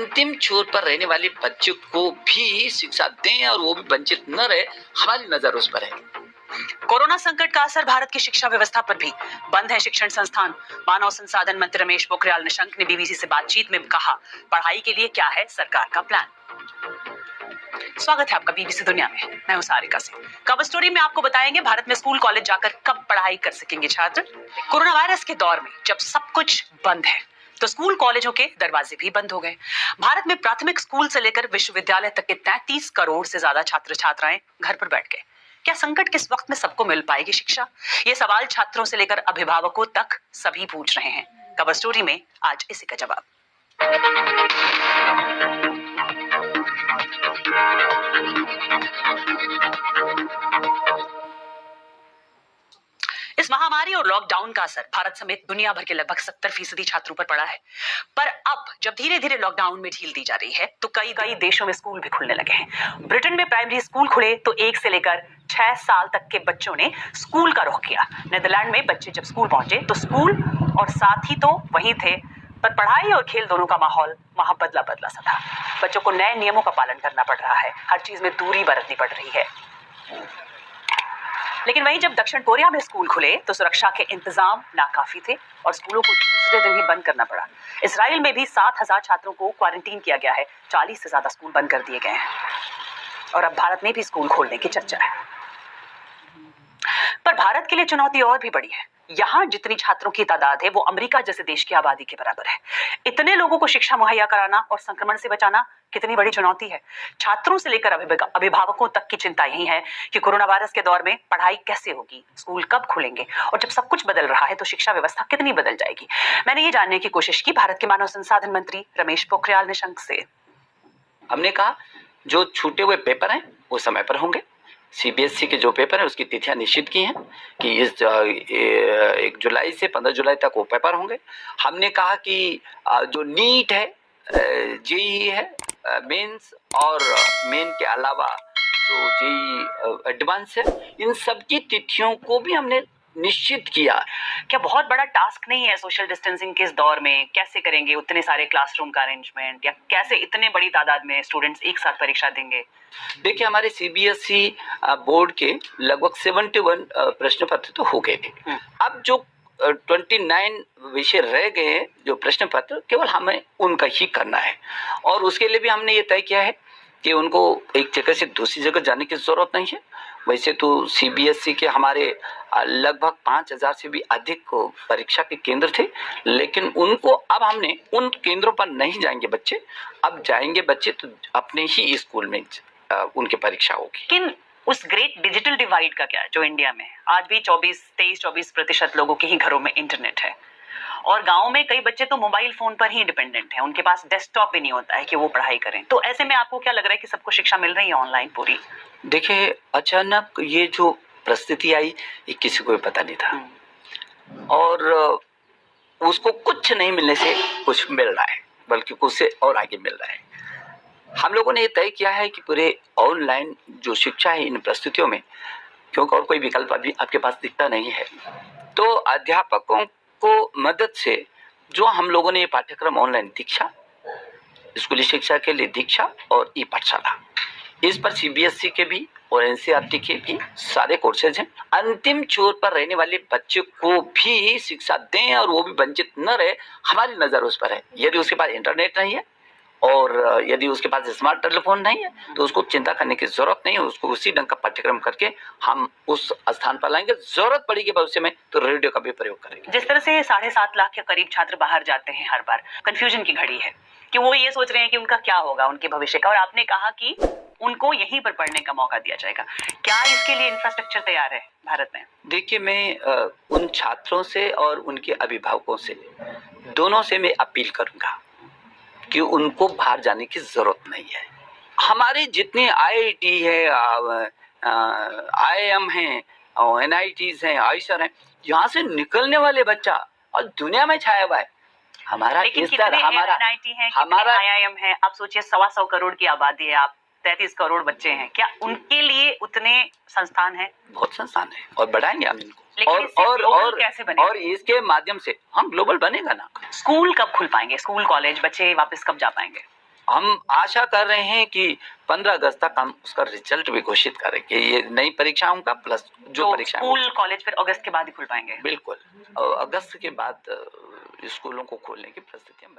अंतिम छोर पर रहने वाले बच्चों को भी शिक्षा दें और वो भी वंचित न रहे, हमारी नजर उस पर है। कोरोना संकट का असर भारत की शिक्षा व्यवस्था पर भी। बंद है शिक्षण संस्थान। मानव संसाधन मंत्री रमेश पोखरियाल निशंक ने बीबीसी से बातचीत में कहा, पढ़ाई के लिए क्या है सरकार का प्लान। स्वागत है आपका बीबीसी दुनिया में। मैं हूं सारिका सिंह। कवर स्टोरी में आपको बताएंगे भारत में स्कूल कॉलेज जाकर कब पढ़ाई कर सकेंगे छात्र। कोरोना वायरस के दौर में जब सब कुछ बंद है तो स्कूल कॉलेजों के दरवाजे भी बंद हो गए। भारत में प्राथमिक स्कूल से लेकर विश्वविद्यालय तक के 33 करोड़ से ज्यादा छात्र छात्राएं घर पर बैठ गए। क्या संकट के इस वक्त में सबको मिल पाएगी शिक्षा? ये सवाल छात्रों से लेकर अभिभावकों तक सभी पूछ रहे हैं। कवर स्टोरी में आज इसी का जवाब। इस महामारी और लॉकडाउन का असर भारत समेत दुनिया भर के लगभग 70% छात्रों पर पड़ा है। पर अब जब धीरे धीरे लॉकडाउन में ढील दी जा रही है तो कई देशों में स्कूल भी खुलने लगे हैं। ब्रिटेन में प्राइमरी स्कूल खुले तो 1 से लेकर 6 साल तक के बच्चों ने स्कूल का रुख किया। नीदरलैंड में बच्चे जब स्कूल पहुंचे तो स्कूल और साथी तो वहीं थे, पर पढ़ाई और खेल दोनों का माहौल वहां बदला सा था। बच्चों को नए नियमों का पालन करना पड़ रहा है, हर चीज में दूरी बरतनी पड़ रही है। लेकिन वहीं जब दक्षिण कोरिया में स्कूल खुले तो सुरक्षा के इंतजाम नाकाफी थे और स्कूलों को दूसरे दिन ही बंद करना पड़ा। इसराइल में भी 7,000 छात्रों को क्वारंटीन किया गया है। 40 से ज्यादा स्कूल बंद कर दिए गए हैं और अब भारत में भी स्कूल खोलने की चर्चा है। पर भारत के लिए चुनौती और भी बड़ी है। यहाँ जितनी छात्रों की तादाद है वो अमेरिका जैसे देश की आबादी के बराबर है। इतने लोगों को शिक्षा मुहैया कराना और संक्रमण से बचाना कितनी बड़ी चुनौती है। छात्रों से लेकर अभिभावकों तक की चिंता यही है कि कोरोना वायरस के दौर में पढ़ाई कैसे होगी, स्कूल कब खुलेंगे और जब सब कुछ बदल रहा है तो शिक्षा व्यवस्था कितनी बदल जाएगी। मैंने ये जानने की कोशिश की भारत के मानव संसाधन मंत्री रमेश पोखरियाल निशंक से। हमने कहा जो छूटे हुए पेपर हैं वो समय पर होंगे। सीबीएसई के जो पेपर है उसकी तिथियां निश्चित की हैं कि इस 1 जुलाई से 15 जुलाई तक वो पेपर होंगे। हमने कहा कि जो नीट है, जेईई है, मेंस और मेन के अलावा जो जेईई एडवांस है, इन सब की तिथियों को भी हमने निश्चित किया। क्या बहुत बड़ा टास्क नहीं है सोशल डिस्टेंसिंग के इस दौर में? कैसे करेंगे उतने सारे क्लासरूम का अरेंजमेंट, या कैसे इतने बड़ी तादाद में स्टूडेंट्स एक साथ परीक्षा देंगे? देखिए, हमारे सीबीएसई बोर्ड के लगभग 71 प्रश्न पत्र तो हो गए थे। अब जो 29 विषय रह गए हैं, जो प्रश्न पत्र, केवल हमें उनका ही करना है और उसके लिए भी हमने ये तय किया है कि उनको एक जगह से दूसरी जगह जाने की जरूरत नहीं है। वैसे तो सीबीएसई के हमारे लगभग 5,000 से भी अधिक परीक्षा के केंद्र थे, लेकिन उनको अब हमने उन केंद्रों पर नहीं जाएंगे बच्चे। अब जाएंगे बच्चे तो अपने ही स्कूल में उनकी परीक्षा होगी। लेकिन उस ग्रेट डिजिटल डिवाइड का क्या, जो इंडिया में आज भी 23-24% लोगों के ही घरों में इंटरनेट है और गांव में कई बच्चे तो मोबाइल फोन पर ही डिपेंडेंट हैं, उनके पास डेस्कटॉप भी नहीं होता है कि वो पढ़ाई करें। तो ऐसे में आपको क्या लग रहा है कि सबको शिक्षा मिल रही है ऑनलाइन पूरी? देखिए, अचानक ये जो परिस्थिति आई ये किसी को भी पता नहीं था और उसको कुछ नहीं मिलने से कुछ मिल रहा है, बल्कि कुछ से और आगे मिल रहा है। हम लोगों ने ये तय किया है कि पूरे ऑनलाइन जो शिक्षा है इन परिस्थितियों में, क्योंकि और कोई विकल्प अभी आपके पास दिखता नहीं है, तो अध्यापकों को मदद से जो हम लोगों ने ये पाठ्यक्रम ऑनलाइन दीक्षा, स्कूली शिक्षा के लिए दीक्षा और ई पाठशाला, इस पर सीबीएसई के भी और एनसीईआरटी के भी सारे कोर्सेज हैं। अंतिम छोर पर रहने वाले बच्चे को भी शिक्षा दें और वो भी वंचित न रहे, हमारी नज़र उस पर है। यदि उसके पास इंटरनेट नहीं है और यदि उसके पास स्मार्ट टेलीफोन नहीं है तो उसको चिंता करने की जरूरत नहीं है। उसको उसी ढंग का पाठ्यक्रम करके हम उस स्थान पर लाएंगे। जरूरत पड़ेगी भविष्य में तो रेडियो का भी प्रयोग करेंगे। जिस तरह से 7.5 लाख के करीब छात्र बाहर जाते हैं हर बार, कंफ्यूजन की घड़ी है कि वो ये सोच रहे हैं कि उनका क्या होगा, उनके भविष्य का, और आपने कहा कि उनको यहीं पर पढ़ने का मौका दिया जाएगा। क्या इसके लिए इंफ्रास्ट्रक्चर तैयार है भारत में? देखिए, मैं उन छात्रों से और उनके अभिभावकों से, दोनों से मैं अपील करूंगा कि उनको बाहर जाने की जरूरत नहीं है। हमारे जितने आईआईटी है, आईआईएम हैं, एनआईटीज हैं, आईसर हैं, यहाँ से निकलने वाले बच्चा और दुनिया में छाया हुआ है। हमारा एनआईटी है, हमारा आईआईएम है। आप सोचिए 125 करोड़ की आबादी है, आप 33 करोड़ बच्चे हैं। क्या उनके लिए उतने संस्थान हैं? बहुत संस्थान है और बढ़ाएंगे हम इनको। और कैसे बनेगा? और इसके माध्यम से हम ग्लोबल बनेगा ना। स्कूल कब खुल पाएंगे? स्कूल कॉलेज बच्चे वापस कब जा पाएंगे? हम आशा कर रहे हैं कि 15 अगस्त तक हम उसका रिजल्ट भी घोषित करेंगे, ये नई परीक्षाओं का प्लस जो परीक्षाएं स्कूल कॉलेज फिर अगस्त के बाद ही खुल पाएंगे। बिल्कुल, और अगस्त के बाद स्कूलों को खोलने की परिस्थितियां